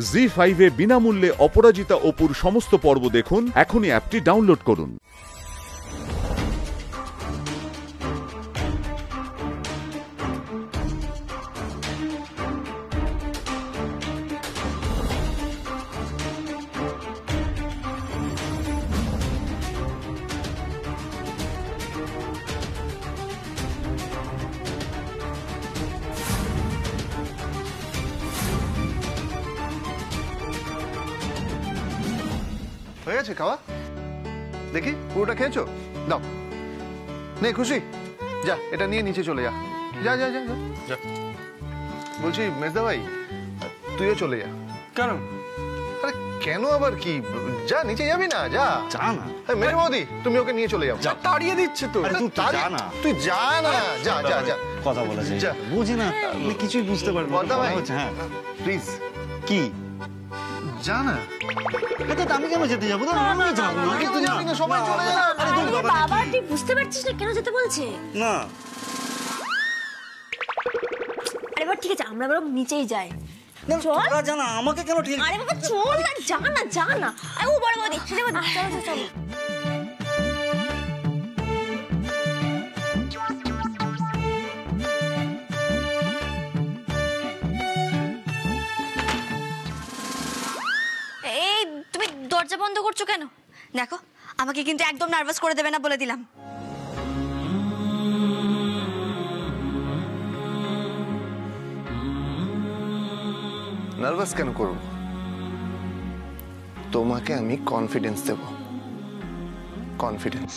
জি5 এ বিনামূল্যে অপরাজিতা অপুর সমস্ত পর্ব দেখুন। এখনই অ্যাপটি ডাউনলোড করুন। হয়ে গেছে খাওয়া? দেখি পুরোটা খেয়েছো? দাও। নে খুশি, যা এটা নিয়ে নিচে চলে যা। যা যা যা যা। বলছি মেজদা ভাই, তুইও চলে যা। কেন? আরে কেন আবার কি? যা নিচে যাবি না? যা যা না। মেরে বৌদি, তুমি ওকে নিয়ে চলে যাও। যা, তাড়িয়ে দিচ্ছে তো। আরে তুই যা না। তুই যা না, যা যা যা। কথা বলা যায়, যা। বুঝি না, আমি কিছুই বুঝতে পারবো না। ভাই, হ্যাঁ প্লিজ কি? যা না। এটা আমি কেন যেতে যাবো? আমি যাবো না। কেন যাবি না? সবাই চলে যা। আরে তুই বাবা, তুই বুঝতে পারছিস না কেন যেতে বলছে? না। আরে বাবা ঠিক আছে, আমরা বরং নিচেই যাই। চল। তোরা জানা আমাকে কেন ঠিক? আরে বাবা চল না, যা না যা না। আরে ও বড় বৌদি, সেটা বল। চলো চলো। এই তুমি দরজা বন্ধ করছো কেন? দেখো আমাকে কিন্তু একদম নার্ভাস করে দেবে না বলে দিলাম। নার্ভাস কেন করব? তোমাকে আমি কনফিডেন্স দেব। কনফিডেন্স।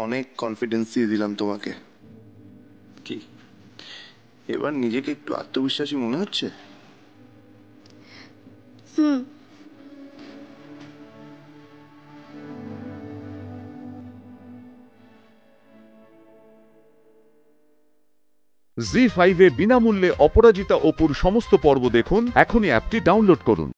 অনেক কনফিডেন্স দিয়ে দিলাম তোমাকে। কি এবার নিজেকে একটু আত্মবিশ্বাসী মনে হচ্ছে? জি5 এ বিনামূল্যে অপরাজিতা অপুর সমস্ত পর্ব দেখুন। এখনই অ্যাপটি ডাউনলোড করুন।